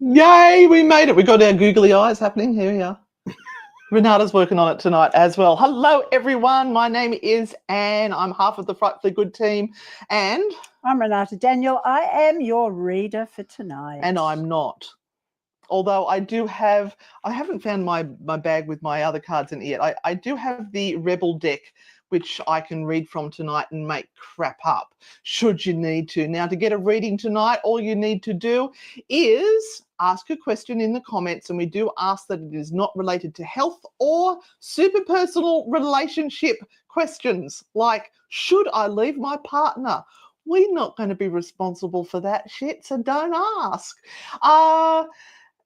Yay, we made it. We got our googly eyes happening. Here we are. Renata's working on it tonight as well. Hello, everyone. My name is Anne. I'm half of the Frightfully Good team. And I'm Renata Daniel. I am your reader for tonight. And I'm not. Although I haven't found my bag with my other cards in it yet. I do have the Rebel deck, which I can read from tonight and make crap up, should you need to. Now, to get a reading tonight, all you need to do is ask a question in the comments, and we do ask that it is not related to health or super personal relationship questions, like, should I leave my partner? We're not going to be responsible for that shit, so don't ask.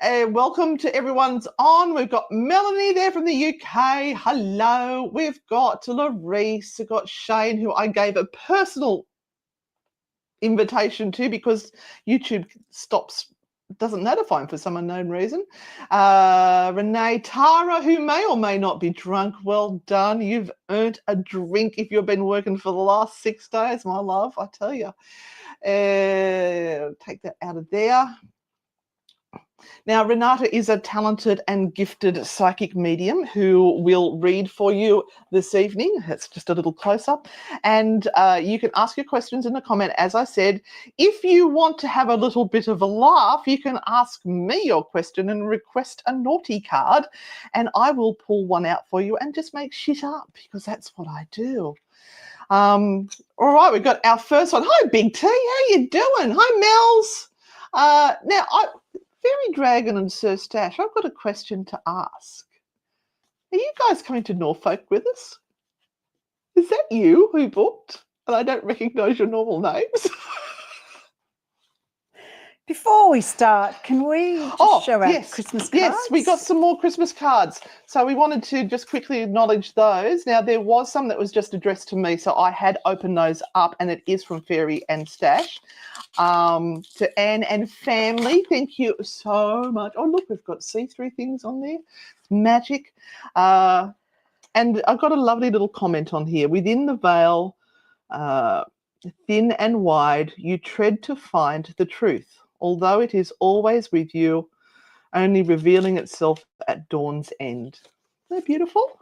Welcome to everyone's on. We've got Melanie there from the UK. Hello. We've got Larisse. We've got Shane, who I gave a personal invitation to because YouTube doesn't notify him for some unknown reason. Renee, Tara, who may or may not be drunk. Well done. You've earned a drink if you've been working for the last 6 days, my love, I tell you. Take that out of there. Now, Renata is a talented and gifted psychic medium who will read for you this evening. It's just a little close-up. And you can ask your questions in the comment. As I said, if you want to have a little bit of a laugh, you can ask me your question and request a naughty card, and I will pull one out for you and just make shit up, because that's what I do. All right, we've got our first one. Hi, Big T. How you doing? Hi, Mel's. Now, Fairy Dragon and Sir Stash, I've got a question to ask. Are you guys coming to Norfolk with us? Is that you who booked? And I don't recognise your normal names. Before we start, can we just show our Christmas cards? Yes, we got some more Christmas cards. So we wanted to just quickly acknowledge those. Now, there was some that was just addressed to me, so I had opened those up, and it is from Fairy and Stash. To Anne and family, thank you so much. Oh, look, we've got see-through things on there. It's magic. And I've got a lovely little comment on here. Within the veil, thin and wide, you tread to find the truth. Although it is always with you, only revealing itself at dawn's end. Isn't that beautiful?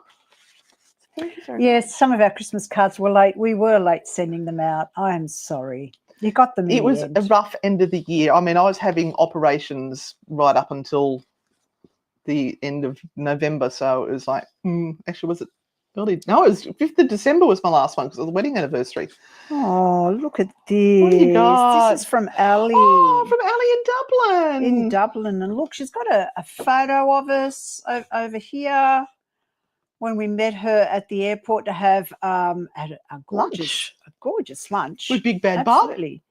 Yes, some of our Christmas cards were late. We were late sending them out. I am sorry. You got them in It was the end. a rough end of the year. I mean, I was having operations right up until the end of November, so it was like, actually, was it early? No, it was 5th of December was my last one because it was the wedding anniversary. Oh, look at this. What do you got? This is from Ali. Oh, from Ali in Dublin. In Dublin. And look, she's got a photo of us over here when we met her at the airport to have a gorgeous lunch. With Big Bad Bob. Absolutely.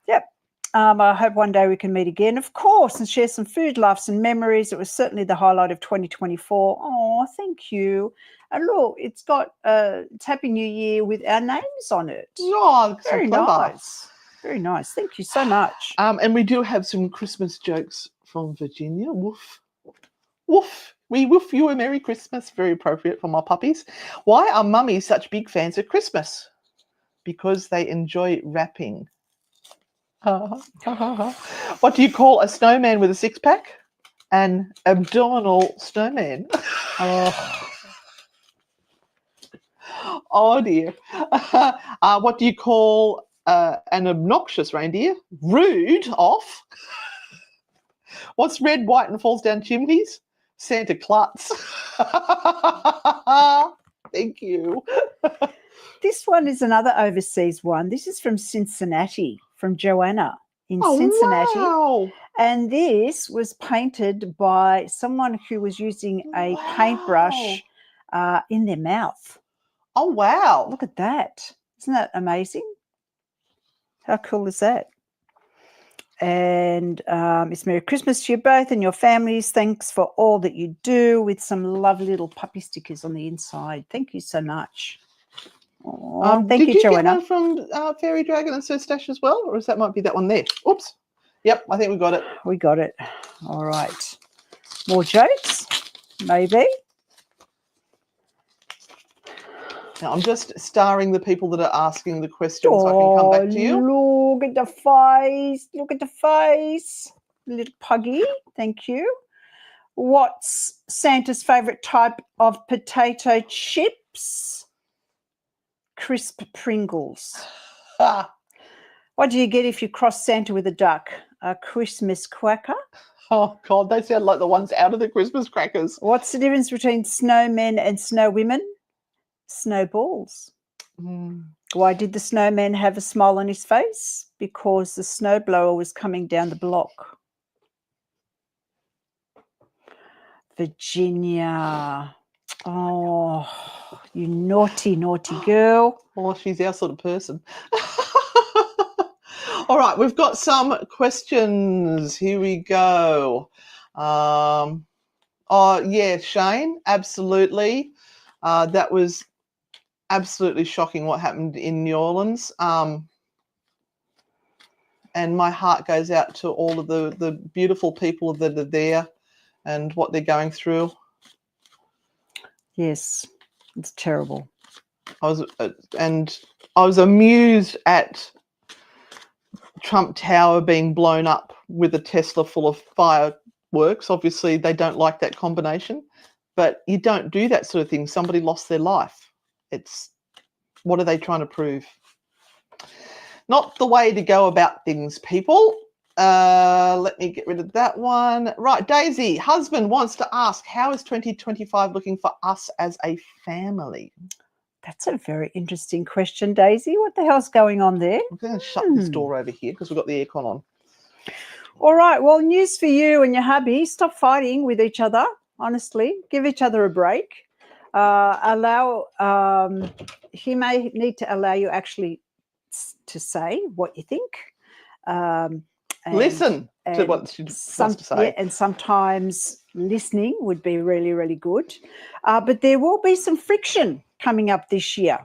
Yep. I hope one day we can meet again, of course, and share some food, laughs and memories. It was certainly the highlight of 2024. Oh, thank you. And look, it's got it's Happy New Year with our names on it. Oh, very nice. Very nice. Thank you so much. And we do have some Christmas jokes from Virginia. Woof. Woof. We woof you a Merry Christmas. Very appropriate for my puppies. Why are mummies such big fans of Christmas? Because they enjoy wrapping. What do you call a snowman with a six-pack? An abdominal snowman. Oh dear. What do you call an obnoxious reindeer? Rude off. What's red, white, and falls down chimneys? Santa Klutz. Thank you. This one is another overseas one. This is from Cincinnati, from Joanna in Cincinnati. Wow. And this was painted by someone who was using a paintbrush in their mouth. Oh, wow. Look at that. Isn't that amazing? How cool is that? And it's Merry Christmas to you both and your families. Thanks for all that you do, with some lovely little puppy stickers on the inside. Thank you so much. Thank did you, you Joanna. get one from Fairy Dragon and Sir Stash as well? Or is that might be that one there? Oops. Yep, I think we got it. We got it. All right. More jokes? Maybe. Now, I'm just starring the people that are asking the questions so I can come back to you. Look at the face. Look at the face. Little puggy. Thank you. What's Santa's favourite type of potato chips? Crisp Pringles. Ah. What do you get if you cross Santa with a duck? A Christmas cracker? Oh, God, they sound like the ones out of the Christmas crackers. What's the difference between snowmen and snowwomen? Snowballs. Why did the snowman have a smile on his face? Because the snowblower was coming down the block. Virginia. Oh, you naughty, naughty girl. Oh, she's our sort of person. All right, we've got some questions. Here we go. Oh, yeah, Shane, absolutely. That was absolutely shocking what happened in New Orleans. And my heart goes out to all of the beautiful people that are there and what they're going through. Yes, it's terrible. I was amused at Trump Tower being blown up with a Tesla full of fireworks. Obviously, they don't like that combination, but you don't do that sort of thing. Somebody lost their life. What are they trying to prove? Not the way to go about things, people. Let me get rid of that one. Right, Daisy, husband wants to ask, how is 2025 looking for us as a family? That's a very interesting question, Daisy. What the hell's going on there? I'm going to shut this door over here because we've got the aircon on. All right. Well, news for you and your hubby. Stop fighting with each other, honestly. Give each other a break. He may need to allow you actually to say what you think. Listen to what she wants to say. Yeah, and sometimes listening would be really, really good. But there will be some friction coming up this year.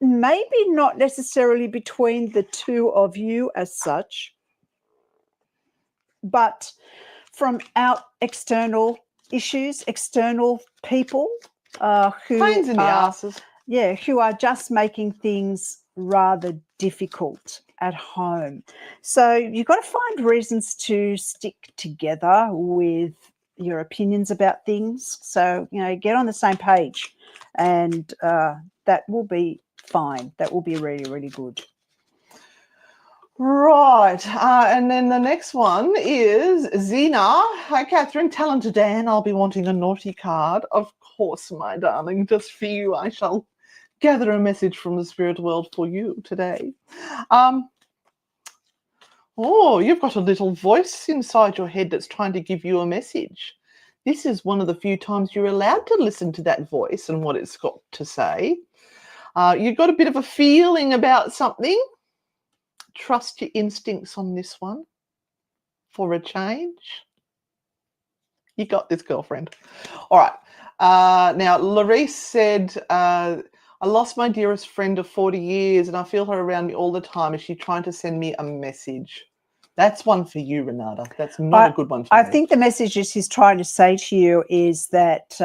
Maybe not necessarily between the two of you as such, but from out external issues, external people who Pains in the asses. Yeah, who are just making things rather difficult at home. So you've got to find reasons to stick together with your opinions about things. So, get on the same page, and that will be fine. That will be really, really good. Right. And then the next one is Zena. Hi, Catherine. Talented Anne. I'll be wanting a naughty card. Of course, my darling. Just for you, I shall gather a message from the spirit world for you today. Oh, you've got a little voice inside your head that's trying to give you a message. This is one of the few times you're allowed to listen to that voice and what it's got to say. You've got a bit of a feeling about something. Trust your instincts on this one for a change. You got this, girlfriend. All right. Now, Larice said, I lost my dearest friend of 40 years and I feel her around me all the time. Is she trying to send me a message? That's one for you, Renata. That's not a good one for me. I think the message she's trying to say to you is that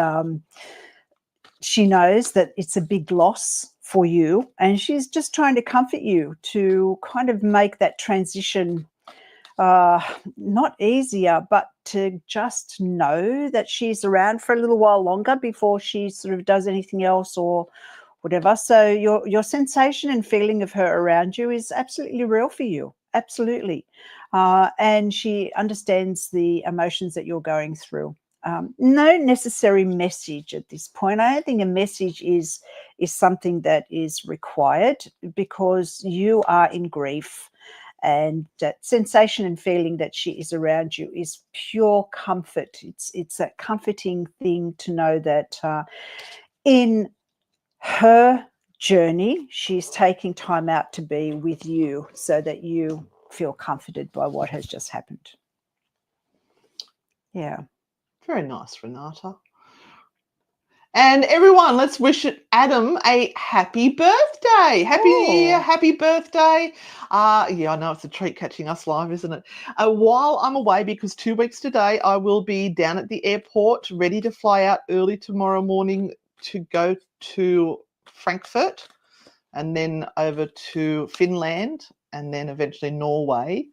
she knows that it's a big loss for you, and she's just trying to comfort you to kind of make that transition not easier, but to just know that she's around for a little while longer before she sort of does anything else or whatever. So your sensation and feeling of her around you is absolutely real for you. Absolutely. And she understands the emotions that you're going through. No necessary message at this point. I don't think a message is something that is required, because you are in grief, and that sensation and feeling that she is around you is pure comfort. It's a comforting thing to know that in her journey, she's taking time out to be with you so that you feel comforted by what has just happened. Yeah. Very nice, Renata. And everyone, let's wish Adam a happy birthday. Happy New Year, happy birthday. Yeah, I know it's a treat catching us live, isn't it? While I'm away, because 2 weeks today, I will be down at the airport, ready to fly out early tomorrow morning to go to Frankfurt and then over to Finland and then eventually Norway.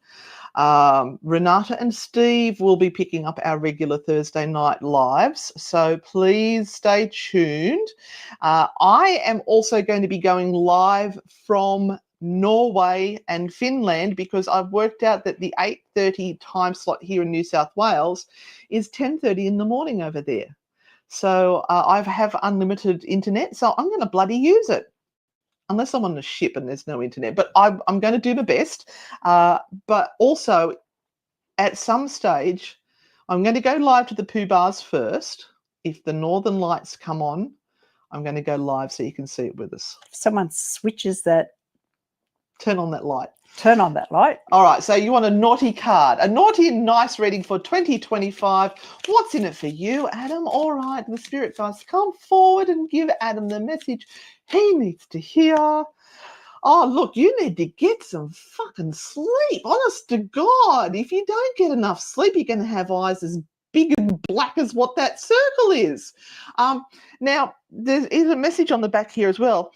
Renata and Steve will be picking up our regular Thursday night lives, so please stay tuned. I am also going to be going live from Norway and Finland because I've worked out that the 8:30 time slot here in New South Wales is 10:30 in the morning over there. So I have unlimited internet, so I'm going to bloody use it. Unless I'm on the ship and there's no internet, but I'm going to do my best. But also, at some stage, I'm going to go live to the poo bars first. If the Northern Lights come on, I'm going to go live so you can see it with us. If someone switches that. Turn on that light. Turn on that light. All right, so you want a naughty card. A naughty and nice reading for 2025. What's in it for you, Adam? All right, the spirit guides, come forward and give Adam the message he needs to hear. Oh, look, you need to get some fucking sleep. Honest to God, if you don't get enough sleep, you're going to have eyes as big and black as what that circle is. Now, there is a message on the back here as well.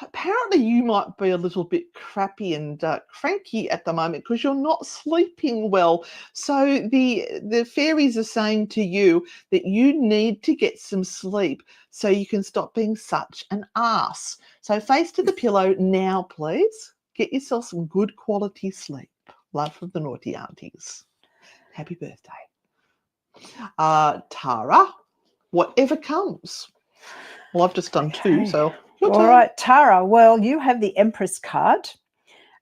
Apparently you might be a little bit crappy and cranky at the moment because you're not sleeping well. So the fairies are saying to you that you need to get some sleep so you can stop being such an ass. So face to the pillow now, please. Get yourself some good quality sleep. Love from the naughty aunties. Happy birthday. Tara, whatever comes. Well, I've just done two, so... All right, Tara. Well, you have the Empress card,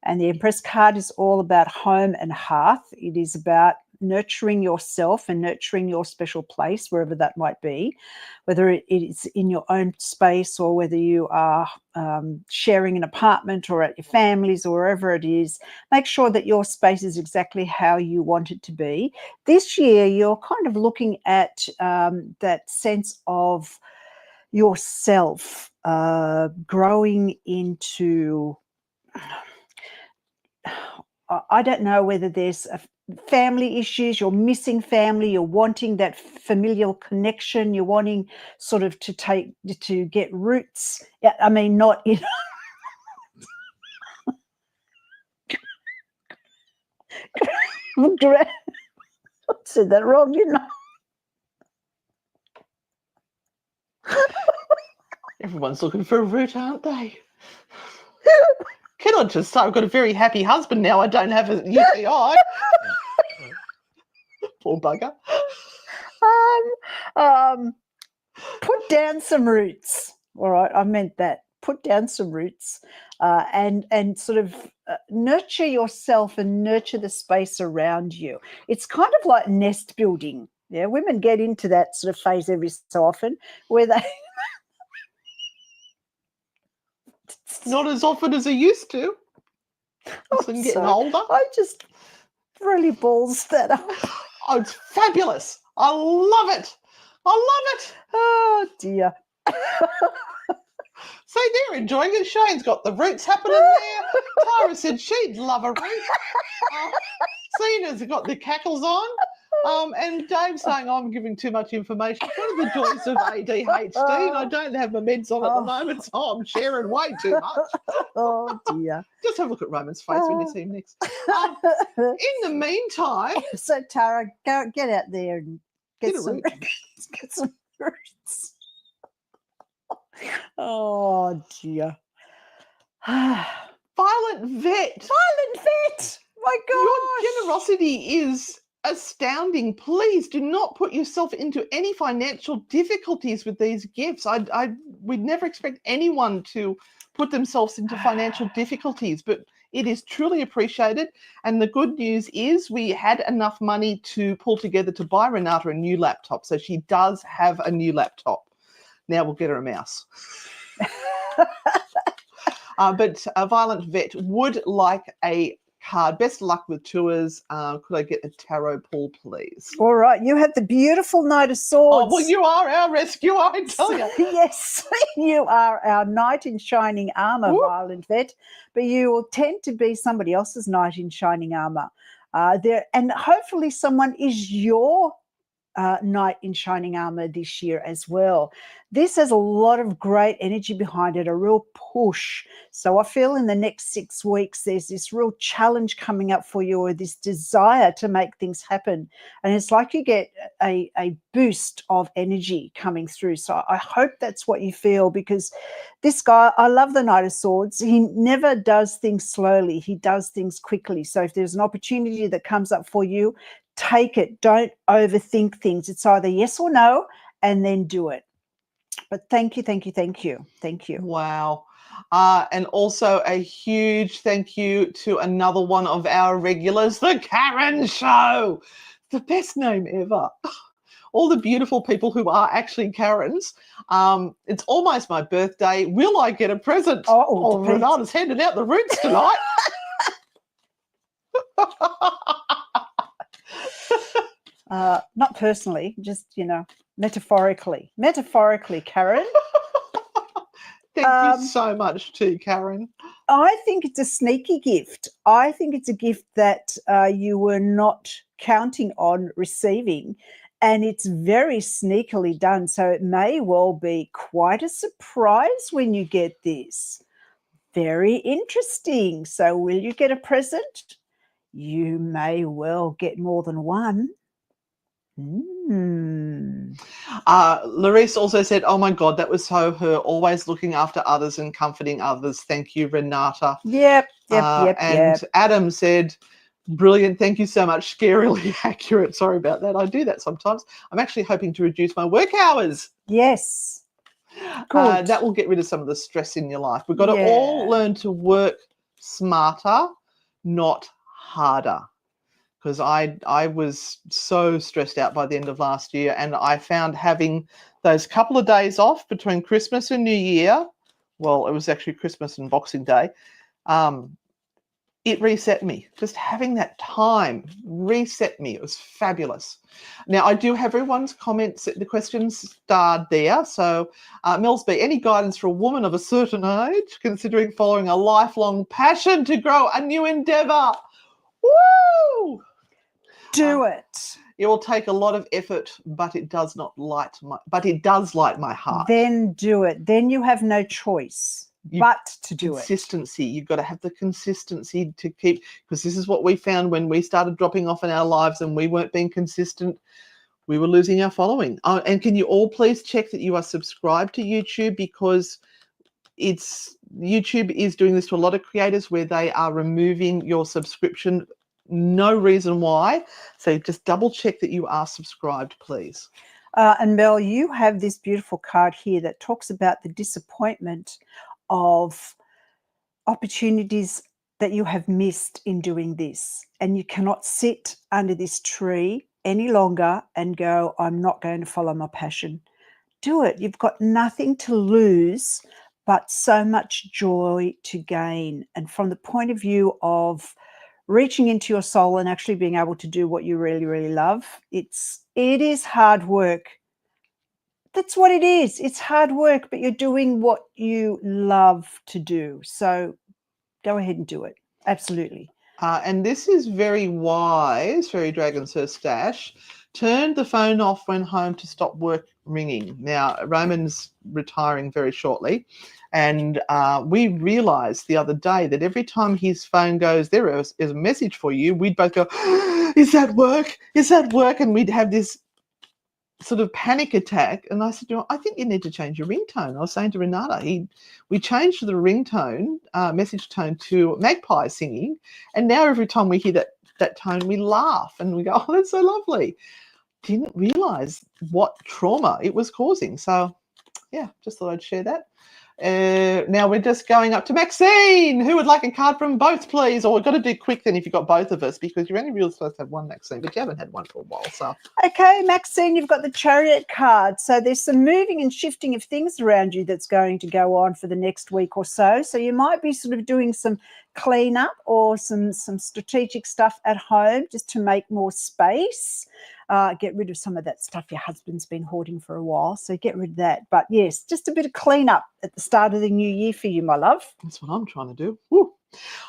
and the Empress card is all about home and hearth. It is about nurturing yourself and nurturing your special place, wherever that might be, whether it is in your own space or whether you are sharing an apartment or at your family's or wherever it is. Make sure that your space is exactly how you want it to be. This year, you're kind of looking at that sense of yourself growing into, I don't know whether there's family issues, you're missing family, you're wanting that familial connection, you're wanting sort of to get roots. I mean, not in I said that wrong, didn't I? Everyone's looking for a root, aren't they? Can I just say I've got a very happy husband now. I don't have a UTI. Poor bugger. Put down some roots. All right, I meant that. Put down some roots and sort of nurture yourself and nurture the space around you. It's kind of like nest building. Yeah, women get into that sort of phase every so often where they... Not as often as I used to. I'm getting older. I just really balls that up. Oh, it's fabulous. I love it. I love it. Oh, dear. See, they're enjoying it. Shane's got the roots happening there. Tara said she'd love a root. Cena's got the cackles on. And Dave's saying I'm giving too much information. What are the joys of ADHD? And I don't have my meds on at the moment, so I'm sharing way too much. Oh, dear. Just have a look at Roman's face when you see him next. In the meantime... So, Tara, get out there and get some roots. Oh, dear. Violet Vet. My God. Your generosity is astounding. Please do not put yourself into any financial difficulties with these gifts. We'd never expect anyone to put themselves into financial difficulties, but it is truly appreciated. And the good news is we had enough money to pull together to buy Renata a new laptop. So she does have a new laptop. Now we'll get her a mouse. But a Violent Vet would like a card. Best of luck with tours. Could I get a tarot pull, please? All right. You have the beautiful Knight of Swords. Oh, well, you are our rescuer, I tell you. Yes, you are our knight in shining armor, Whoop. Violent Vet, but you will tend to be somebody else's knight in shining armor. And hopefully someone is your knight in shining armor this year as well. This has a lot of great energy behind it, a real push. So I feel in the next 6 weeks, there's this real challenge coming up for you, or this desire to make things happen. And it's like you get a boost of energy coming through. So I hope that's what you feel, because this guy, I love the Knight of Swords. He never does things slowly. He does things quickly. So if there's an opportunity that comes up for you, take it. Don't overthink things. It's either yes or no, and then do it. But thank you, thank you, thank you, thank you. Wow. And also a huge thank you to another one of our regulars, the Karen Show. The best name ever. All the beautiful people who are actually Karens. It's almost my birthday. Will I get a present? Oh, Renata's handing out the roots tonight. Not personally, just, metaphorically. Metaphorically, Karen. Thank you so much too, Karen. I think it's a sneaky gift. I think it's a gift that you were not counting on receiving, and it's very sneakily done. So it may well be quite a surprise when you get this. Very interesting. So will you get a present? You may well get more than one. Larisse also said, oh my God, that was so her, always looking after others and comforting others. Thank you, Renata. Yep. And Adam said, brilliant. Thank you so much. Scarily accurate. Sorry about that. I do that sometimes. I'm actually hoping to reduce my work hours. Yes. Good. That will get rid of some of the stress in your life. We've got to all learn to work smarter, not harder. Because I was so stressed out by the end of last year, and I found having those couple of days off between Christmas and New Year, well, it was actually Christmas and Boxing Day, it reset me. Just having that time reset me. It was fabulous. Now, I do have everyone's comments, the questions starred there. So, Millsby, any guidance for a woman of a certain age considering following a lifelong passion to grow a new endeavour? Woo! Do it. It will take a lot of effort, but it does light my heart. Then do it. Then you have no choice but to do it. Consistency. You've got to have the consistency to keep, because this is what we found when we started dropping off in our lives and we weren't being consistent. We were losing our following. And can you all please check that you are subscribed to YouTube, because YouTube is doing this to a lot of creators where they are removing your subscription. No reason why. So just double check that you are subscribed, please. And Mel, you have this beautiful card here that talks about the disappointment of opportunities that you have missed in doing this. And you cannot sit under this tree any longer and go, I'm not going to follow my passion. Do it. You've got nothing to lose, but so much joy to gain. And from the point of view of reaching into your soul and actually being able to do what you really, really love, it is hard work. That's what it is. It's hard work, but you're doing what you love to do. So go ahead and do it. Absolutely. And this is very wise, Fairy Dragon Sir Stash. Turn the phone off when home to stop work ringing. Now, Roman's retiring very shortly. And we realised the other day that every time his phone goes, there is a message for you, we'd both go, is that work? Is that work? And we'd have this sort of panic attack. And I said, I think you need to change your ringtone. I was saying to Renata, we changed the ringtone, message tone to magpie singing. And now every time we hear that tone, we laugh and we go, oh, that's so lovely. Didn't realise what trauma it was causing. So, yeah, just thought I'd share that. Now we're just going up to Maxine. Who would like a card from both, please? Or we've got to do quick then if you've got both of us, because you're only really supposed to have one, Maxine, but you haven't had one for a while. So Okay, Maxine, you've got the Chariot card. So there's some moving and shifting of things around you that's going to go on for the next week or so. So you might be sort of doing some cleanup or some strategic stuff at home just to make more space. Get rid of some of that stuff your husband's been hoarding for a while. So get rid of that. But yes, just a bit of cleanup at the start of the new year for you, my love. that's what I'm trying to do. Woo.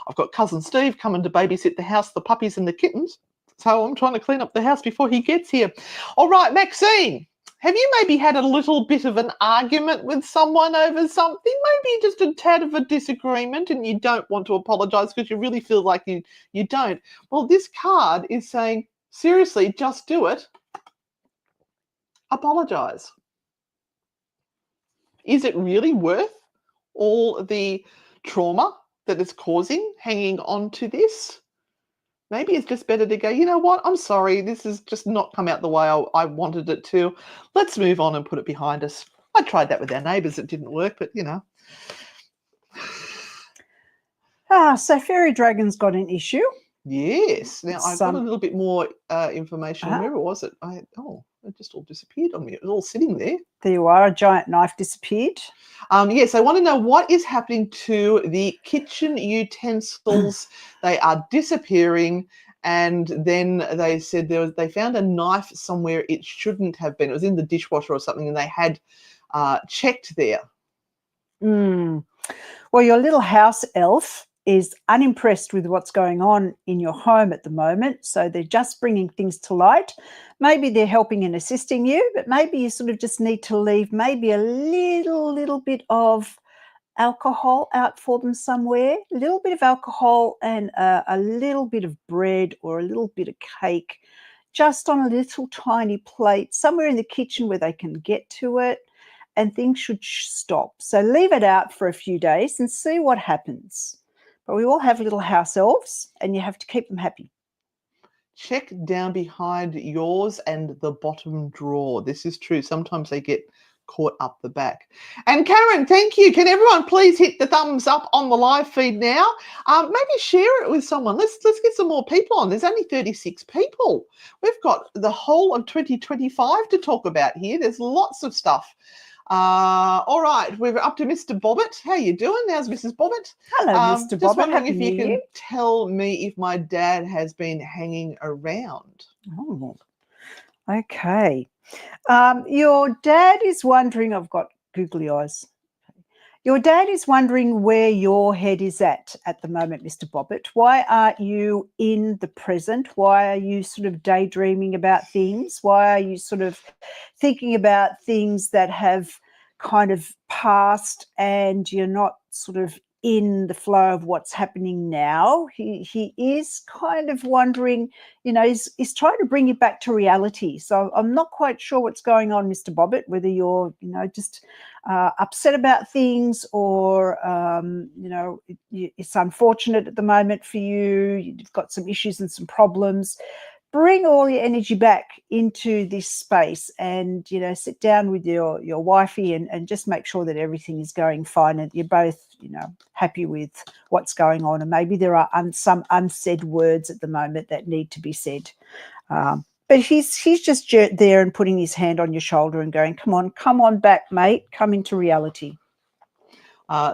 I've got cousin Steve coming to babysit the house, the puppies and the kittens. So I'm trying to clean up the house before he gets here. All right, Maxine, have you maybe had a little bit of an argument with someone over something? Maybe just a tad of a disagreement and you don't want to apologise because you really feel like you don't. Well, this card is saying, seriously, just do it. Apologise. Is it really worth all the trauma that it's causing hanging on to this? Maybe it's just better to go, you know what, I'm sorry, this has just not come out the way I wanted it to. Let's move on and put it behind us. I tried that with our neighbours. It didn't work, but, you know. So Fairy Dragon's got an issue. Yes. Now, I've got a little bit more information. Where was it? It just all disappeared on me. It was all sitting there. There you are. A giant knife disappeared. Yes, I want to know what is happening to the kitchen utensils. They are disappearing. And then they said they found a knife somewhere it shouldn't have been. It was in the dishwasher or something, and they had checked there. Well, your little house elf is unimpressed with what's going on in your home at the moment. So they're just bringing things to light. Maybe they're helping and assisting you, but maybe you sort of just need to leave maybe a little bit of alcohol out for them somewhere, a little bit of alcohol and a little bit of bread or a little bit of cake, just on a little tiny plate somewhere in the kitchen where they can get to it, and things should stop. So leave it out for a few days and see what happens. But we all have little house elves and you have to keep them happy. Check down behind yours and the bottom drawer. This is true. Sometimes they get caught up the back. And Karen, thank you. Can everyone please hit the thumbs up on the live feed now? Maybe share it with someone. Let's get some more people on. There's only 36 people. We've got the whole of 2025 to talk about here. There's lots of stuff. All right, we're up to Mr. Bobbitt. How you doing? How's Mrs. Bobbitt? Hello, Mr. Bobbitt. Just wondering Happy if you New can Year. tell me if my dad has been hanging around. Oh, okay. Your dad is wondering, I've got googly eyes. Your dad is wondering where your head is at the moment, Mr. Bobbitt. Why aren't you in the present? Why are you sort of daydreaming about things? Why are you sort of thinking about things that have kind of passed and you're not sort of in the flow of what's happening now? He is kind of wondering, you know, he's trying to bring you back to reality. So I'm not quite sure what's going on, Mr. Bobbitt, whether you're, you know, just upset about things or, you know, it's unfortunate at the moment for you. You've got some issues and some problems. Bring all your energy back into this space and, you know, sit down with your wifey and just make sure that everything is going fine and you're both, you know, happy with what's going on. And maybe there are some unsaid words at the moment that need to be said. But he's just there and putting his hand on your shoulder and going, come on back, mate, come into reality.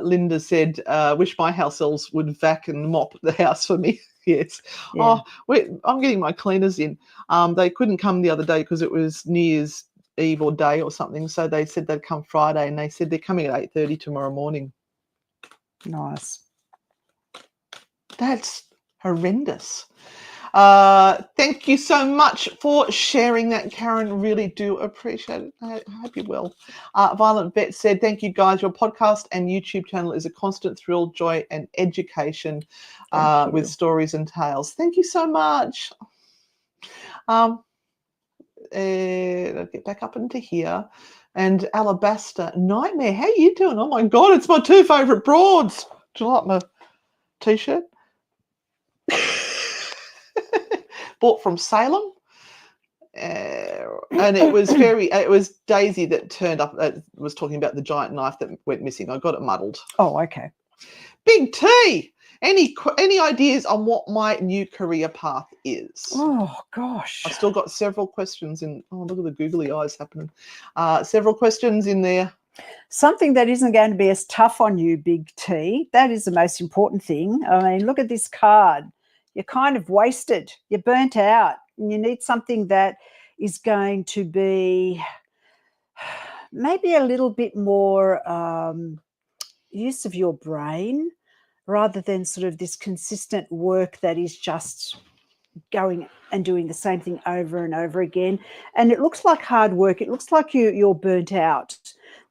Linda said, wish my house elves would vac and mop the house for me. Yes. Yeah. I'm getting my cleaners in. They couldn't come the other day because it was New Year's Eve or day or something. So they said they'd come Friday, and they said they're coming at 8:30 tomorrow morning. Nice. That's horrendous. Thank you so much for sharing that, Karen. Really do appreciate it. I hope you're well. Violent Vet said, thank you guys. Your podcast and YouTube channel is a constant thrill, joy and education with stories and tales. Thank you so much. I'll get back up into here. And Alabaster Nightmare, how you doing? Oh my God, it's my two favourite broads. Do you like my t-shirt? Bought from Salem. And it was Daisy that turned up, was talking about the giant knife that went missing. I got it muddled. Oh, okay. Big T, any ideas on what my new career path is? Oh, gosh. I've still got several questions in. Oh, look at the googly eyes happening. Several questions in there. Something that isn't going to be as tough on you, Big T. That is the most important thing. I mean, look at this card. You're kind of wasted. You're burnt out. And you need something that is going to be maybe a little bit more use of your brain rather than sort of this consistent work that is just going and doing the same thing over and over again. And it looks like hard work. It looks like you're burnt out.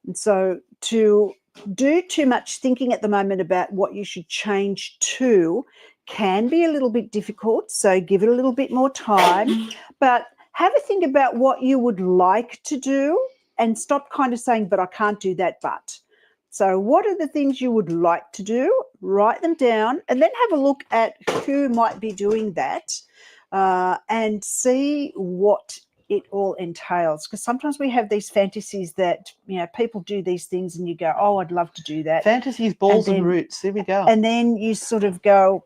And so to do too much thinking at the moment about what you should change to can be a little bit difficult. So give it a little bit more time. But have a think about what you would like to do and stop kind of saying, but I can't do that, but. So what are the things you would like to do? Write them down and then have a look at who might be doing that and see what it all entails. Because sometimes we have these fantasies that, people do these things and you go, oh, I'd love to do that. Fantasies, balls and roots. There we go. And then you sort of go,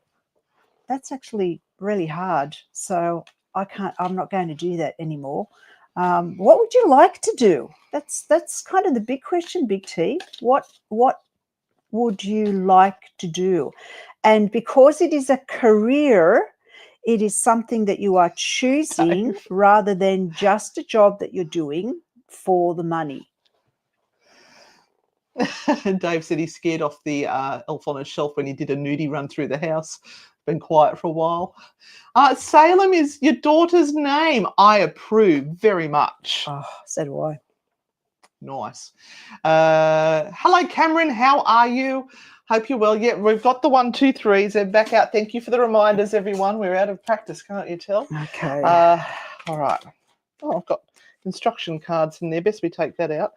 that's actually really hard. So I'm not going to do that anymore. What would you like to do? That's kind of the big question, Big T. What would you like to do? And because it is a career, it is something that you are choosing rather than just a job that you're doing for the money. Dave said he's scared off the elf on a shelf when he did a nudie run through the house. Been quiet for a while. Salem is your daughter's name. I approve very much. Oh, so do I. Nice. Hello, Cameron. How are you? Hope you're well. Yeah, we've got the 1, 2, 3s. They're back out. Thank you for the reminders, everyone. We're out of practice, can't you tell? Okay. All right. Oh, I've got instruction cards in there. Best we take that out.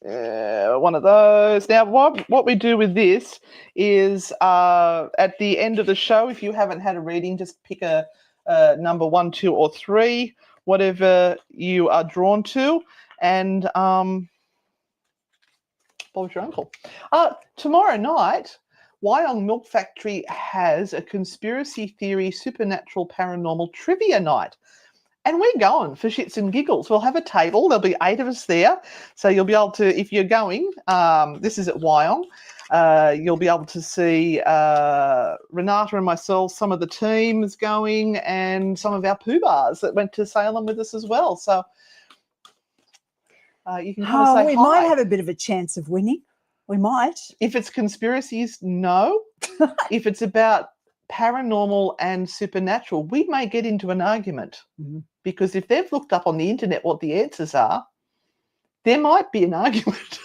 One of those. Now, what we do with this is at the end of the show, if you haven't had a reading, just pick a number 1, 2, or 3, whatever you are drawn to, and Bob's your uncle. Tomorrow night, Wyong Milk Factory has a conspiracy theory, supernatural, paranormal trivia night. And we're going for shits and giggles. We'll have a table. There'll be 8 of us there. So you'll be able to, if you're going, this is at Wyong, you'll be able to see Renata and myself, some of the team is going, and some of our poobahs that went to Salem with us as well. So you can kind of say we hi. might have a bit of a chance of winning. We might. If it's conspiracies, no. If it's about paranormal and supernatural, we may get into an argument. Mm-hmm. Because if they've looked up on the internet what the answers are, there might be an argument.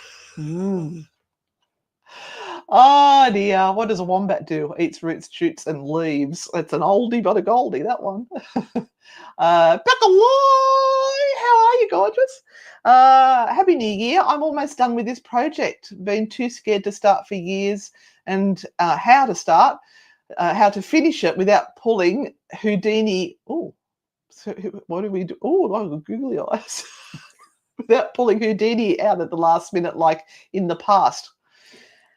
Oh dear, what does a wombat do? Eats roots, shoots, and leaves. It's an oldie but a goldie, that one. Bacaloi! How are you, gorgeous? Happy New Year. I'm almost done with this project. Been too scared to start for years, and how to start, how to finish it without pulling Houdini. Oh, so what do we do? Oh, I've got googly eyes. Without pulling Houdini out at the last minute like in the past.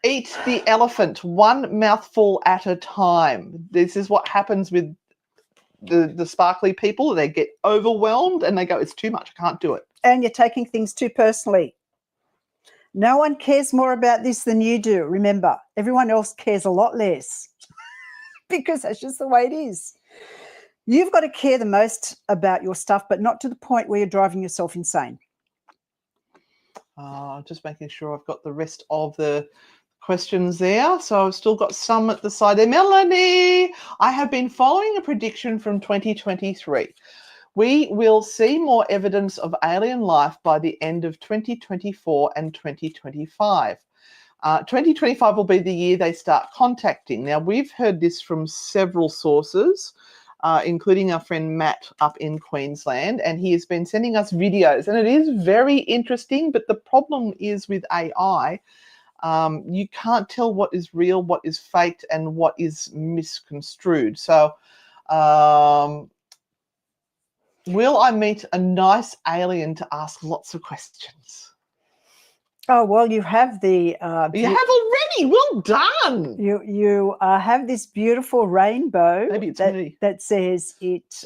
Eat the elephant, one mouthful at a time. This is what happens with the sparkly people. They get overwhelmed and they go, it's too much, I can't do it. And you're taking things too personally. No one cares more about this than you do. Remember, everyone else cares a lot less because that's just the way it is. You've got to care the most about your stuff, but not to the point where you're driving yourself insane. Just making sure I've got the rest of the questions there. So I've still got some at the side there. Melanie, I have been following a prediction from 2023. We will see more evidence of alien life by the end of 2024 and 2025. 2025 will be the year they start contacting. Now, we've heard this from several sources, including our friend Matt up in Queensland, and he has been sending us videos, and it is very interesting, but the problem is with AI, you can't tell what is real, what is faked, and what is misconstrued. So Will I meet a nice alien to ask lots of questions? Oh, well, you have the You have already. Well done. you have this beautiful rainbow. Maybe it's me. That says it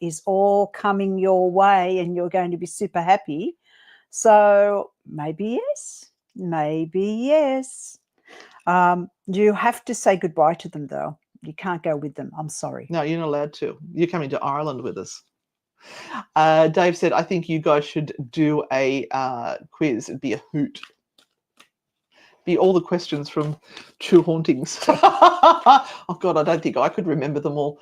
is all coming your way, and you're going to be super happy. So maybe yes, maybe yes. You have to say goodbye to them, though. You can't go with them. I'm sorry. No, you're not allowed to. You're coming to Ireland with us. Dave said, I think you guys should do a quiz. It'd be a hoot. Be all the questions from True Hauntings. Oh, God, I don't think I could remember them all.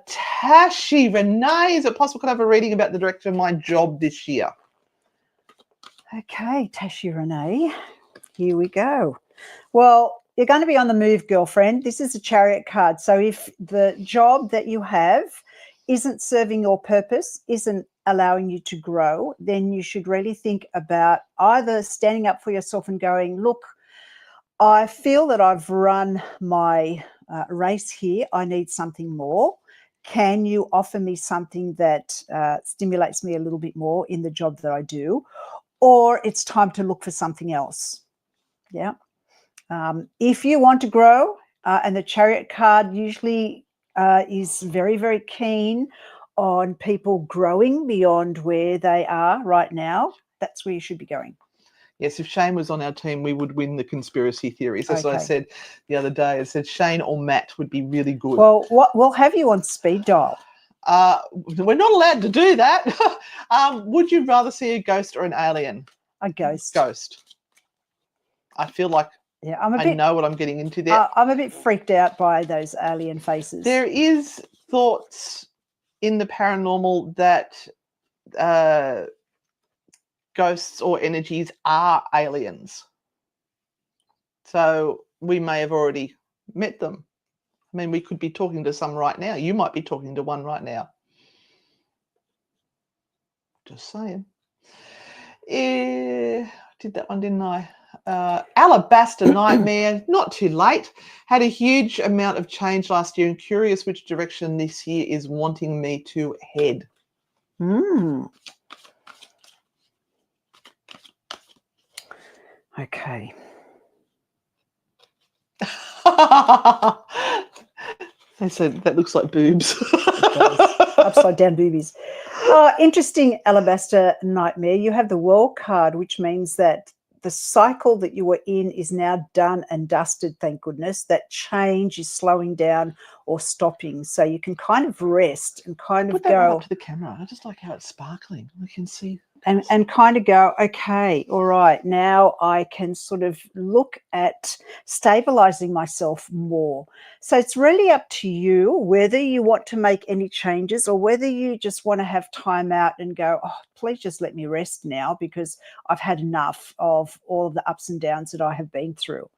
Tashi Renee, is it possible could I have a reading about the direction of my job this year? Okay, Tashi Renee, here we go. Well, you're going to be on the move, girlfriend. This is a Chariot card. So if the job that you have isn't serving your purpose, isn't allowing you to grow, then you should really think about either standing up for yourself and going, look, I feel that I've run my race here. I need something more. Can you offer me something that stimulates me a little bit more in the job that I do? Or it's time to look for something else. Yeah. If you want to grow, and the Chariot card usually is very, very keen on people growing beyond where they are right now, that's where you should be going. Yes, if Shane was on our team, we would win the conspiracy theories. That's what I Okay. said the other day. I said Shane or Matt would be really good. Well, we'll have you on speed dial. We're not allowed to do that. Would you rather see a ghost or an alien? A ghost. Ghost. I feel like I know what I'm getting into there. I'm a bit freaked out by those alien faces. There is thoughts in the paranormal that ghosts or energies are aliens. So we may have already met them. I mean, we could be talking to some right now. You might be talking to one right now. Just saying. I did that one, didn't I? Alabaster Nightmare, not too late. Had a huge amount of change last year and curious which direction this year is wanting me to head. Okay. They said that looks like boobs. Upside down boobies. Interesting, Alabaster Nightmare. You have the World card, which means that the cycle that you were in is now done and dusted, thank goodness. That change is slowing down or stopping. So you can kind of rest and kind of Put that right up to the camera. I just like how it's sparkling. We can see. And kind of go, okay, all right, now I can sort of look at stabilizing myself more. So it's really up to you whether you want to make any changes or whether you just want to have time out and go, oh, please just let me rest now because I've had enough of all of the ups and downs that I have been through.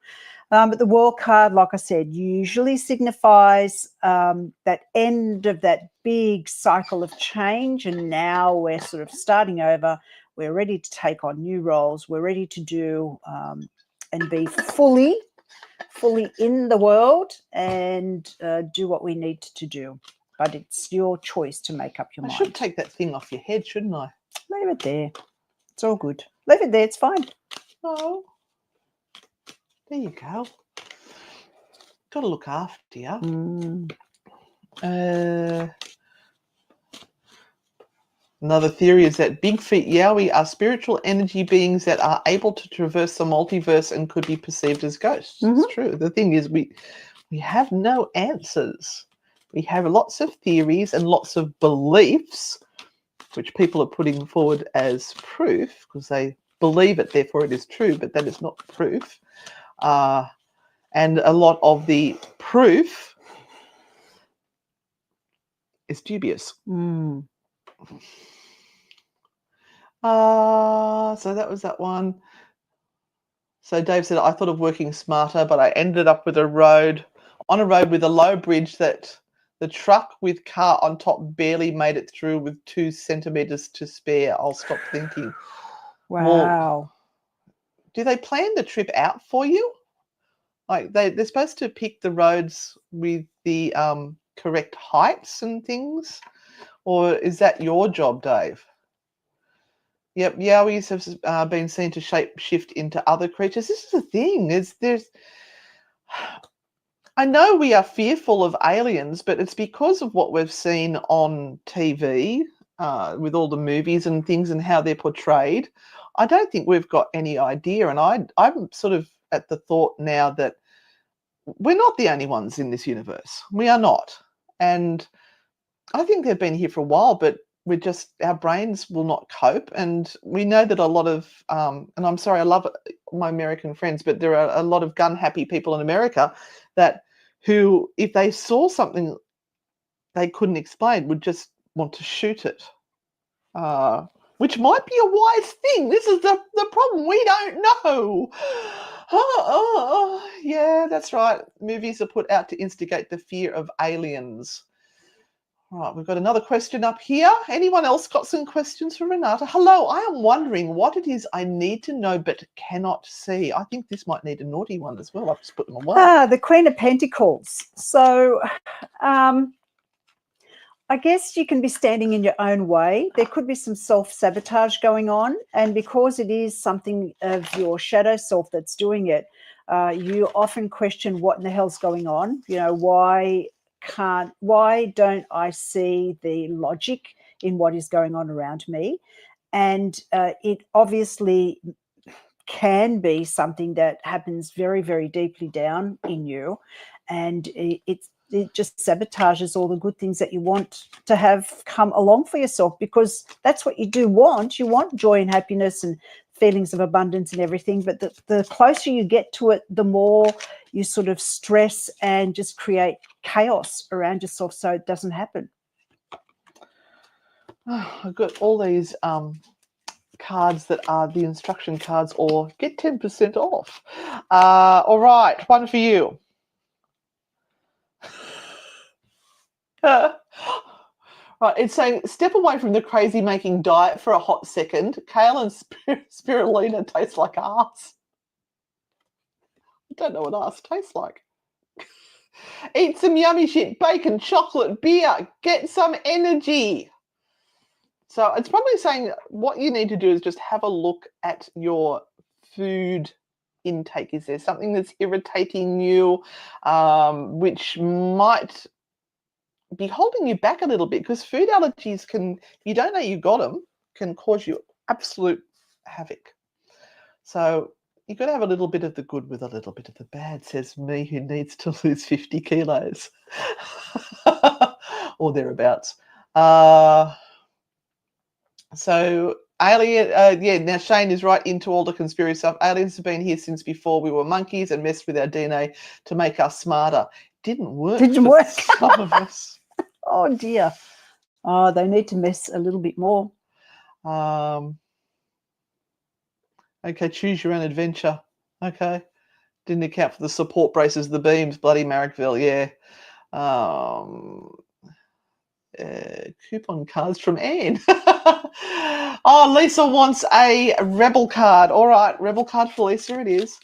But the World card, like I said, usually signifies that end of that big cycle of change. And now we're sort of starting over. We're ready to take on new roles. We're ready to do and be fully in the world and do what we need to do. But it's your choice to make up your mind. I should take that thing off your head, shouldn't I? Leave it there. It's all good. Leave it there. It's fine. Oh. There you go. Got to look after you. Another theory is that Big Feet Yowie are spiritual energy beings that are able to traverse the multiverse and could be perceived as ghosts. It's true. The thing is, we have no answers. We have lots of theories and lots of beliefs, which people are putting forward as proof because they believe it, therefore it is true, but that is not proof. And a lot of the proof is dubious. So that was that one. So Dave said, I thought of working smarter, but I ended up with on a road with a low bridge that the truck with car on top barely made it through with 2 centimeters to spare. I'll stop thinking. Wow. Well, do they plan the trip out for you? Like they're supposed to pick the roads with the correct heights and things? Or is that your job, Dave? Yep, Yowies have been seen to shape shift into other creatures. This is the thing. There's I know we are fearful of aliens, but it's because of what we've seen on TV with all the movies and things and how they're portrayed. I don't think we've got any idea. And I'm sort of at the thought now that we're not the only ones in this universe. We are not. And I think they've been here for a while, but our brains will not cope. And we know that a lot of, and I'm sorry, I love my American friends, but there are a lot of gun happy people in America who, if they saw something they couldn't explain, would just want to shoot it, which might be a wise thing. This is the problem. We don't know. Yeah, that's right. Movies are put out to instigate the fear of aliens. All right, we've got another question up here. Anyone else got some questions for Renata? Hello, I am wondering what it is I need to know but cannot see. I think this might need a naughty one as well. I've just put them away. The Queen of Pentacles. So I guess you can be standing in your own way. There could be some self-sabotage going on. And because it is something of your shadow self that's doing it, you often question what in the hell's going on. You know, why don't I see the logic in what is going on around me? And it obviously can be something that happens very, very deeply down in you, and it just sabotages all the good things that you want to have come along for yourself, because that's what you do want. You want joy and happiness and feelings of abundance and everything, but the closer you get to it, the more you sort of stress and just create chaos around yourself so it doesn't happen. I've got all these cards that are the instruction cards, or get 10% off. All right, one for you. Right, it's saying, step away from the crazy-making diet for a hot second. Kale and spirulina taste like arse. I don't know what arse tastes like. Eat some yummy shit, bacon, chocolate, beer. Get some energy. So it's probably saying what you need to do is just have a look at your food intake. Is there something that's irritating you, which might be holding you back a little bit? Because food allergies you don't know you got them, can cause you absolute havoc. So you've got to have a little bit of the good with a little bit of the bad, says me, who needs to lose 50 kilos or thereabouts. So alien, now Shane is right into all the conspiracy stuff. Aliens have been here since before we were monkeys and messed with our DNA to make us smarter. Didn't work. Some of us. Oh dear. Oh, they need to mess a little bit more. Okay, choose your own adventure. Okay. Didn't account for the support braces, the beams, bloody Marrickville, yeah. Coupon cards from Anne. Oh, Lisa wants a rebel card. All right, rebel card for Lisa it is.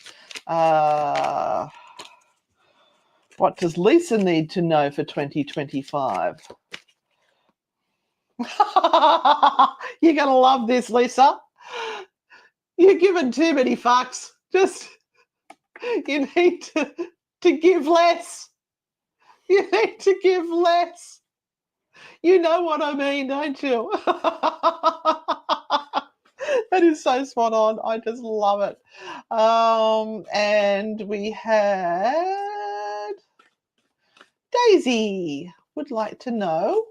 What does Lisa need to know for 2025? You're going to love this, Lisa. You're giving too many fucks. You need to give less. You need to give less. You know what I mean, don't you? That is so spot on. I just love it. And we had Daisy would like to know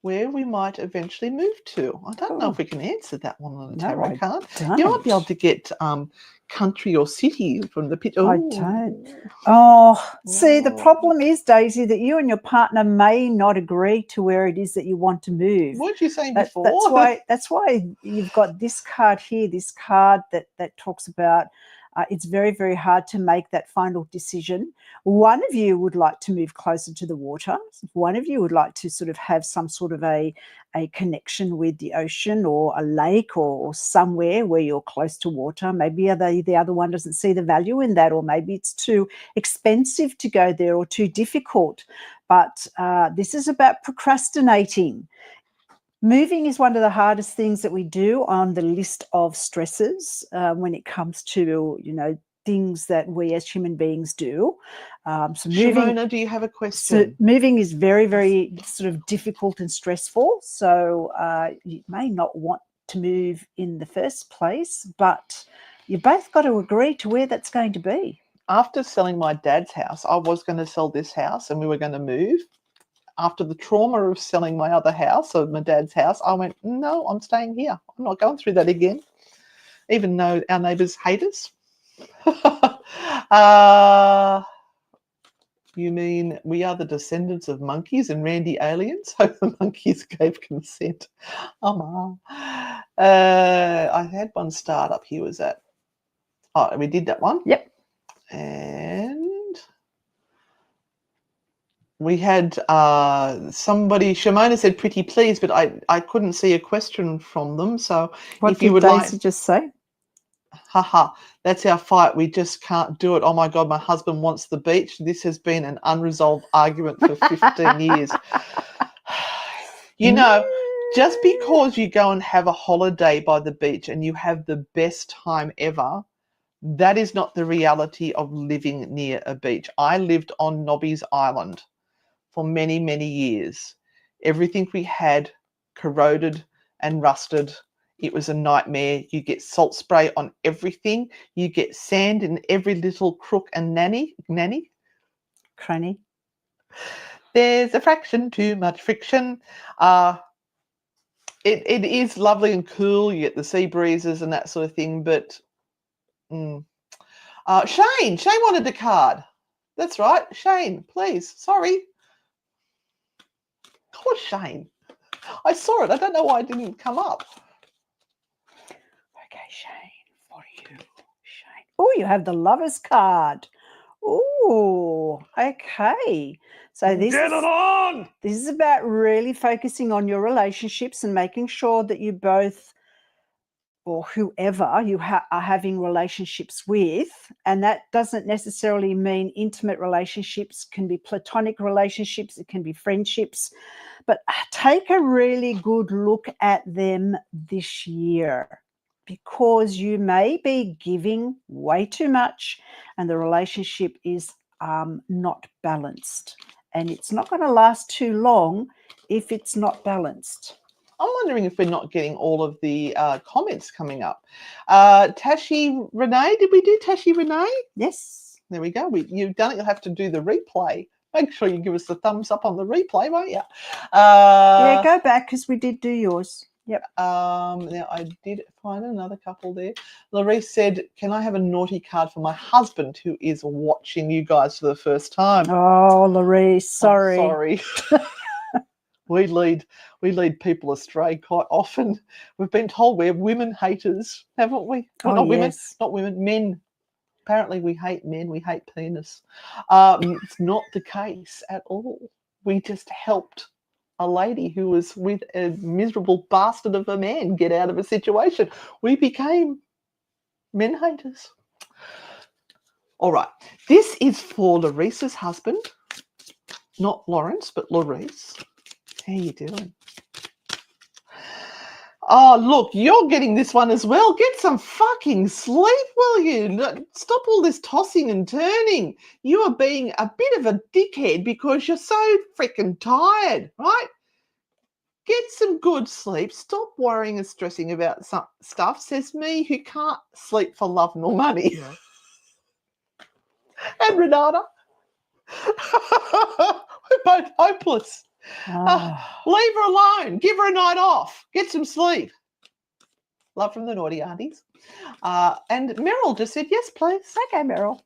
where we might eventually move to. I don't know if we can answer that one on a tarot card. You might be able to get country or city from the picture. I don't. Oh, see, the problem is, Daisy, that you and your partner may not agree to where it is that you want to move. What were you saying before? That's why you've got this card here, this card that talks about it's very, very hard to make that final decision. One of you would like to move closer to the water. One of you would like to sort of have some sort of a connection with the ocean or a lake or somewhere where you're close to water. Maybe the other one doesn't see the value in that, or maybe it's too expensive to go there or too difficult. But this is about procrastinating. Moving is one of the hardest things that we do on the list of stresses when it comes to, things that we as human beings do. So Shimona, do you have a question? So moving is very, very sort of difficult and stressful. So you may not want to move in the first place, but you both got to agree to where that's going to be. After selling my dad's house, I was going to sell this house and we were going to move. After the trauma of selling my other house, or my dad's house, I went, no, I'm staying here. I'm not going through that again, even though our neighbours hate us. You mean we are the descendants of monkeys and randy aliens? Hope the monkeys gave consent. I had one start up here. Was that? Oh, we did that one. Yep. And we had somebody, Shimona said pretty please, but I couldn't see a question from them. So what if you would Daisy like, just say? Haha, that's our fight. We just can't do it. Oh my God, my husband wants the beach. This has been an unresolved argument for 15 years. Just because you go and have a holiday by the beach and you have the best time ever, that is not the reality of living near a beach. I lived on Nobby's Island for many, many years. Everything we had corroded and rusted. It was a nightmare. You get salt spray on everything. You get sand in every little crook and Cranny. There's a fraction too much friction. It is lovely and cool. You get the sea breezes and that sort of thing. But Shane wanted a card. That's right. Shane, please. Sorry. Poor Shane. I saw it. I don't know why it didn't come up. Okay, Shane, for you. Shane. Oh, you have the Lover's card. Oh, okay. So this is about really focusing on your relationships and making sure that you both, or whoever you are having relationships with, and that doesn't necessarily mean intimate relationships, can be platonic relationships, it can be friendships, but take a really good look at them this year, because you may be giving way too much and the relationship is not balanced, and it's not going to last too long if it's not balanced. I'm wondering if we're not getting all of the comments coming up. Tashi Renee, did we do Tashi Renee? Yes. There we go. You've done it. You'll have to do the replay. Make sure you give us the thumbs up on the replay, won't you? Yeah, go back because we did do yours. Yep. Now I did find another couple there. Larice said, can I have a naughty card for my husband who is watching you guys for the first time? Oh, Larice, sorry. Oh, sorry. We lead people astray quite often. We've been told we're women haters, haven't we? Well, not women, men. Apparently we hate men, we hate penis. It's not the case at all. We just helped a lady who was with a miserable bastard of a man get out of a situation. We became men haters. All right. This is for Larice's husband. Not Lawrence, but Larice. How you doing? Oh, look, you're getting this one as well. Get some fucking sleep, will you? Stop all this tossing and turning. You are being a bit of a dickhead because you're so freaking tired, right? Get some good sleep. Stop worrying and stressing about some stuff, says me who can't sleep for love nor money. Yeah. And Renata. We're both hopeless. Leave her alone. Give her a night off. Get some sleep. Love from the naughty aunties. And Meryl just said, yes, please. Okay, Meryl.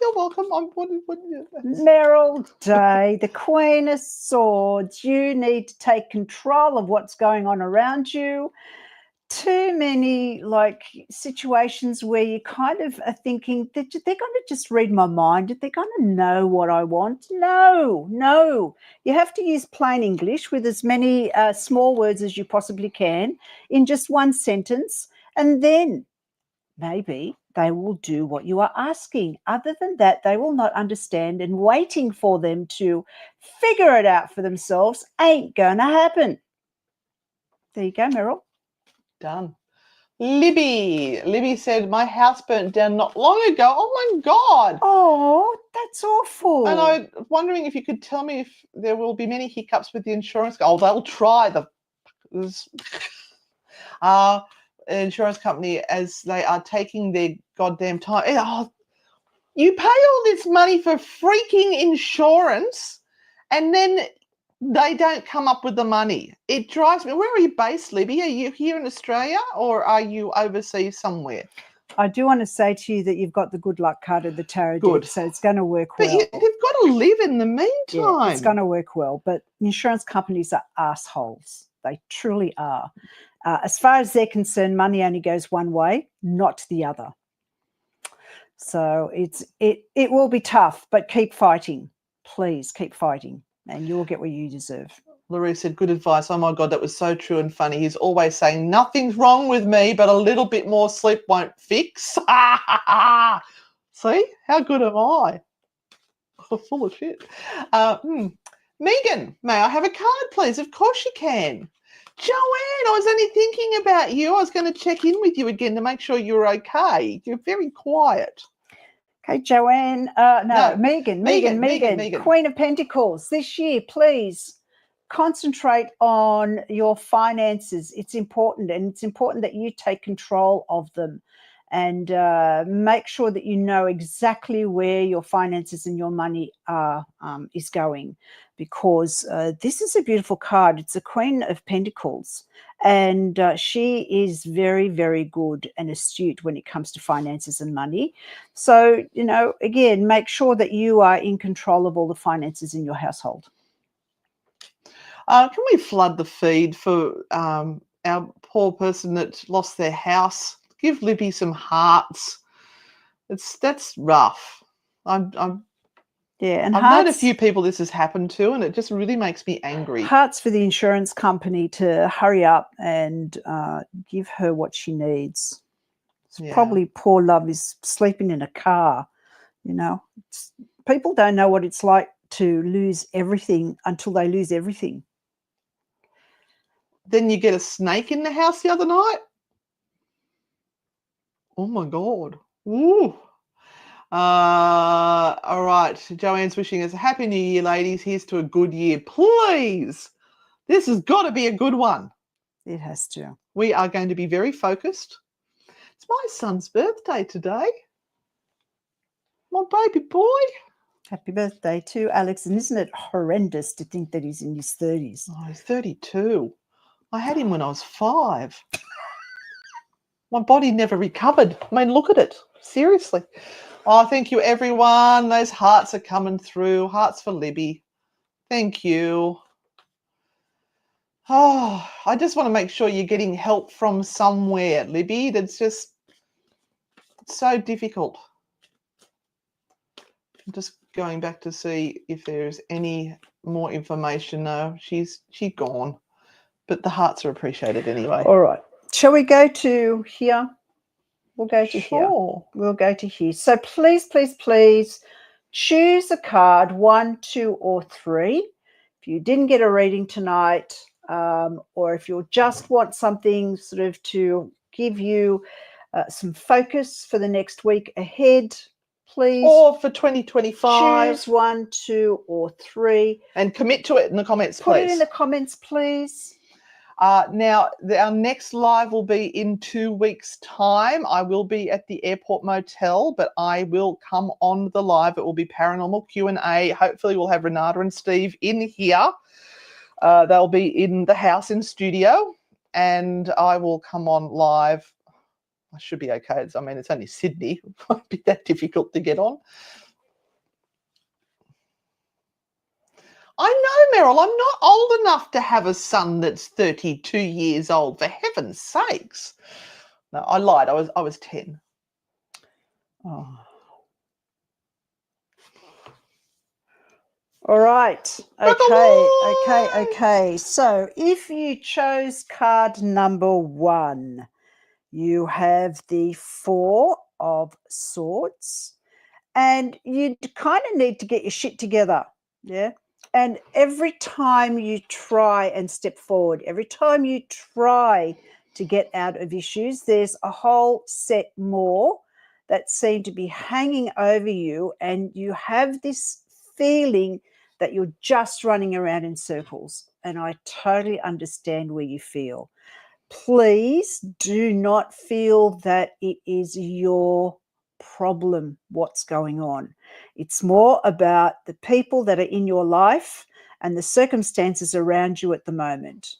You're welcome. Meryl Day, the Queen of Swords. You need to take control of what's going on around you. Too many situations where you kind of are thinking that they're going to just read my mind. They're going to know what I want. No. You have to use plain English with as many small words as you possibly can in just one sentence. And then maybe they will do what you are asking. Other than that, they will not understand, and waiting for them to figure it out for themselves ain't going to happen. There you go, Meryl. Done. Libby said, my house burnt down not long ago. Oh, my God. Oh, that's awful. And I'm wondering if you could tell me if there will be many hiccups with the insurance. Oh, they'll try the insurance company as they are taking their goddamn time. Oh, you pay all this money for freaking insurance and then they don't come up with the money. It drives me. Where are you based, Libby? Are you here in Australia or are you overseas somewhere? I do want to say to you that you've got the good luck card of the tarot deck, so it's going to work well. But you've got to live in the meantime. Yeah, it's going to work well. But insurance companies are assholes. They truly are. As far as they're concerned, money only goes one way, not the other. So it will be tough, but keep fighting. Please keep fighting, and you'll get what you deserve. Larue said, good advice. Oh, my God, that was so true and funny. He's always saying, nothing's wrong with me, but a little bit more sleep won't fix. See? How good am I? Full of shit. Megan, may I have a card, please? Of course you can. Joanne, I was only thinking about you. I was going to check in with you again to make sure you're okay. You're very quiet. Okay, Joanne. No, Megan, Queen of Pentacles. This year, please concentrate on your finances. It's important, and it's important that you take control of them and make sure that you know exactly where your finances and your money are is going, because this is a beautiful card. It's a Queen of Pentacles, and she is very, very good and astute when it comes to finances and money. So, again, make sure that you are in control of all the finances in your household. Can we flood the feed for our poor person that lost their house? Give Libby some hearts. That's rough. I've known a few people this has happened to, and it just really makes me angry. Hearts for the insurance company to hurry up and give her what she needs. Probably poor love is sleeping in a car. People don't know what it's like to lose everything until they lose everything. Then you get a snake in the house the other night. Oh, my God. Ooh. All right. Joanne's wishing us a happy new year, ladies. Here's to a good year. Please. This has got to be a good one. It has to. We are going to be very focused. It's my son's birthday today. My baby boy. Happy birthday to Alex. And isn't it horrendous to think that he's in his 30s? Oh, he's 32. I had him when I was 5. My body never recovered. I mean, look at it. Seriously. Oh, thank you, everyone. Those hearts are coming through. Hearts for Libby. Thank you. Oh, I just want to make sure you're getting help from somewhere, Libby. That's just so difficult. I'm just going back to see if there's any more information. No, she's gone. But the hearts are appreciated anyway. All right. Shall we go to here? We'll go to here. We'll go to here. So please, please, please choose a card, 1, 2, or 3. If you didn't get a reading tonight, or if you just want something sort of to give you some focus for the next week ahead, please. Or for 2025. Choose 1, 2, or 3. And commit to it in the comments, please. Put it in the comments, please. Now, our next live will be in 2 weeks' time. I will be at the Airport Motel, but I will come on the live. It will be Paranormal Q&A. Hopefully, we'll have Renata and Steve in here. They'll be in the house in studio, and I will come on live. I should be okay. I mean, it's only Sydney. It won't be that difficult to get on. I know, Meryl, I'm not old enough to have a son that's 32 years old, for heaven's sakes. No, I lied. I was 10. Oh. All right. Okay. So if you chose card number 1, you have the 4 of Swords, and you kind of need to get your shit together. Yeah. And every time you try and step forward, every time you try to get out of issues, there's a whole set more that seem to be hanging over you, and you have this feeling that you're just running around in circles. And I totally understand where you feel. Please do not feel that it is your problem what's going on. It's more about the people that are in your life and the circumstances around you at the moment.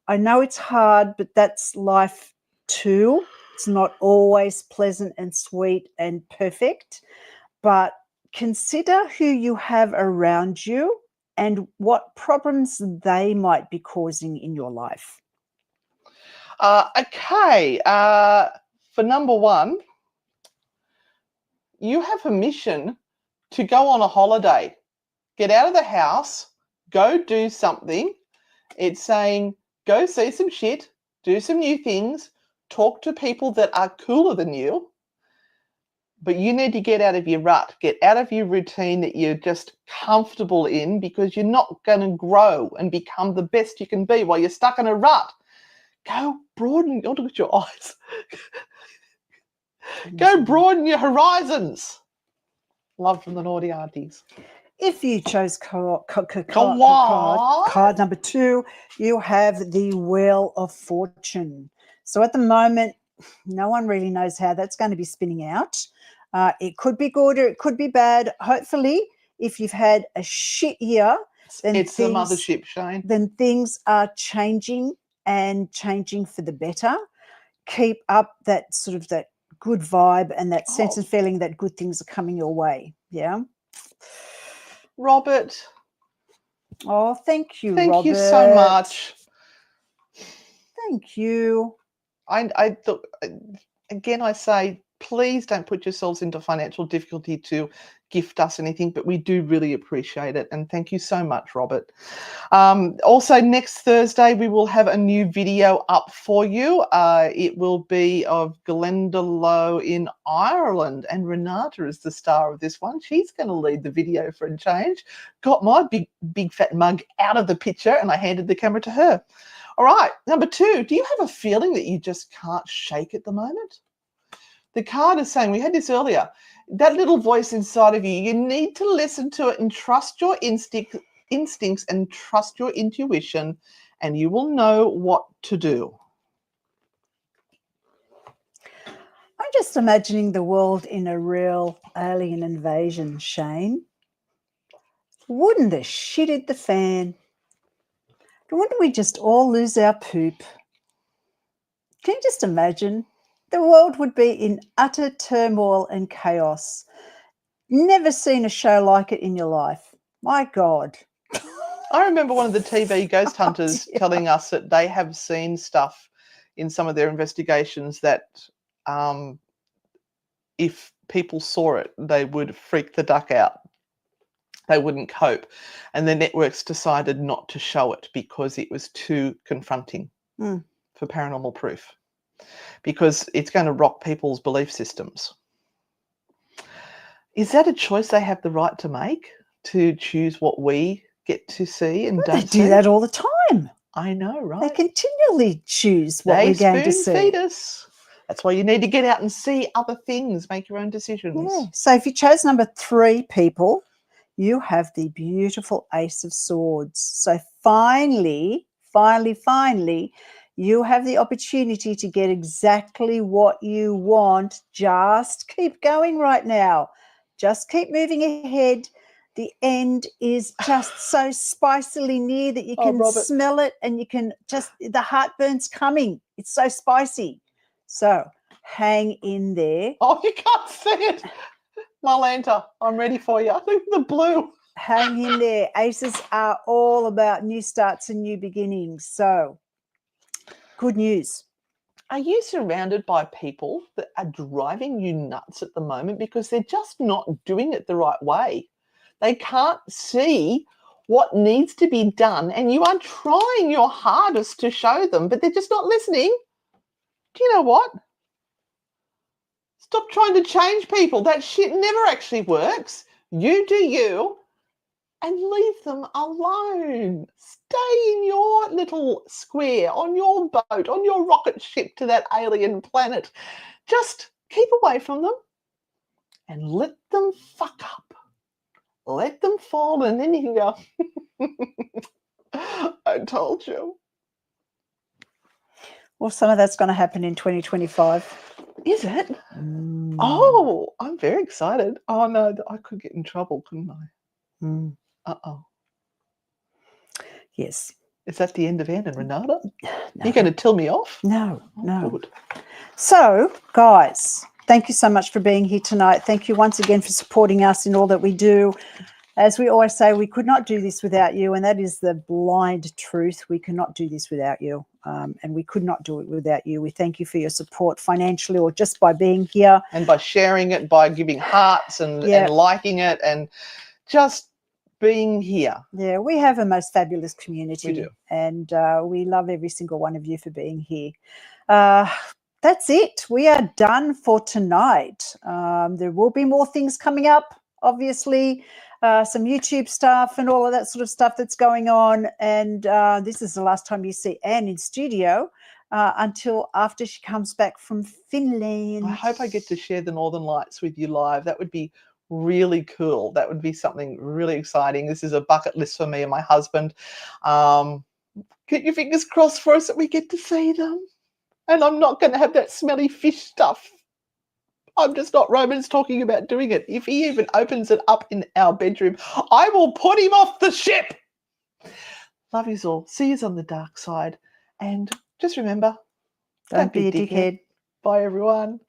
I know it's hard, but that's life too. It's not always pleasant and sweet and perfect, but consider who you have around you and what problems they might be causing in your life. Okay. For number one, you have permission to go on a holiday. Get out of the house, go do something. It's saying go see some shit, do some new things, talk to people that are cooler than you. But you need to get out of your rut, get out of your routine that you're just comfortable in, because you're not going to grow and become the best you can be while you're stuck in a rut. Go broaden, oh, look at your eyes. Go broaden your horizons. Love from the naughty aunties. If you chose card number 2, you have the Wheel of Fortune. So at the moment, no one really knows how that's going to be spinning out. It could be good or it could be bad. Hopefully, if you've had a shit year, then it's the mothership, Shane. Then things are changing and changing for the better. Keep up that sort of that good vibe and that sense and feeling that good things are coming your way. Yeah. Robert. Oh, thank you, Thank Robert. you so much. Thank you. I thought, again, I say, please don't put yourselves into financial difficulty to gift us anything, but we do really appreciate it. And thank you so much, Robert. Also, next Thursday, we will have a new video up for you. It will be of Glendalough in Ireland, and Renata is the star of this one. She's going to lead the video for a change. Got my big fat mug out of the picture, and I handed the camera to her. All right, number 2, do you have a feeling that you just can't shake at the moment? The card is saying, we had this earlier, that little voice inside of you, you need to listen to it and trust your instincts and trust your intuition, and you will know what to do. I'm just imagining the world in a real alien invasion, Shane. Wouldn't the shit hit the fan? Wouldn't we just all lose our poop? Can you just imagine? The world would be in utter turmoil and chaos. Never seen a show like it in your life. My God. I remember one of the TV ghost hunters telling us that they have seen stuff in some of their investigations that if people saw it, they would freak the duck out. They wouldn't cope. And the networks decided not to show it because it was too confronting for paranormal proof, because it's going to rock people's belief systems. Is that a choice they have the right to make, to choose what we get to see and don't see? They do that all the time. I know, right? They continually choose what we're going to see. They spoon feed us. That's why you need to get out and see other things, make your own decisions. Yeah. So if you chose number 3, people, you have the beautiful Ace of Swords. So finally, you have the opportunity to get exactly what you want. Just keep going right now. Just keep moving ahead. The end is just so spicily near that you can smell it, and you can just, the heartburn's coming. It's so spicy. So hang in there. Oh, you can't see it. Marlanta, I'm ready for you. Look at the blue. Hang in there. Aces are all about new starts and new beginnings. So good news. Are you surrounded by people that are driving you nuts at the moment because they're just not doing it the right way? They can't see what needs to be done, and you are trying your hardest to show them, but they're just not listening. Do you know what? Stop trying to change people. That shit never actually works. You do you and leave them alone. Stay in your little square, on your boat, on your rocket ship to that alien planet. Just keep away from them and let them fuck up. Let them fall, and then you can go, I told you. Well, some of that's going to happen in 2025. Is it? Oh, I'm very excited. Oh, no, I could get in trouble, couldn't I? Uh-oh. Yes. Is that the end of Anne and Renata? No. You're going to tell me off? No, Oh, no. Good. So, guys, thank you so much for being here tonight. Thank you once again for supporting us in all that we do. As we always say, we could not do this without you, and that is the blind truth. We cannot do this without you, and we could not do it without you. We thank you for your support financially or just by being here. And by sharing it, by giving hearts and liking it and just being here. Yeah, we have a most fabulous community. We do. And we love every single one of you for being here. That's it. We are done for tonight. There will be more things coming up, obviously. Some YouTube stuff and all of that sort of stuff that's going on. And this is the last time you see Anne in studio until after she comes back from Finland. I hope I get to share the Northern Lights with you live. That would be really cool. That would be something really exciting. This is a bucket list for me and my husband. Get your fingers crossed for us that we get to see them. And I'm not going to have that smelly fish stuff. I'm just not Roman's talking about doing it. If he even opens it up in our bedroom, I will put him off the ship. Love yous all. See yous on the dark side. And just remember, Don't be a dickhead. Bye, everyone.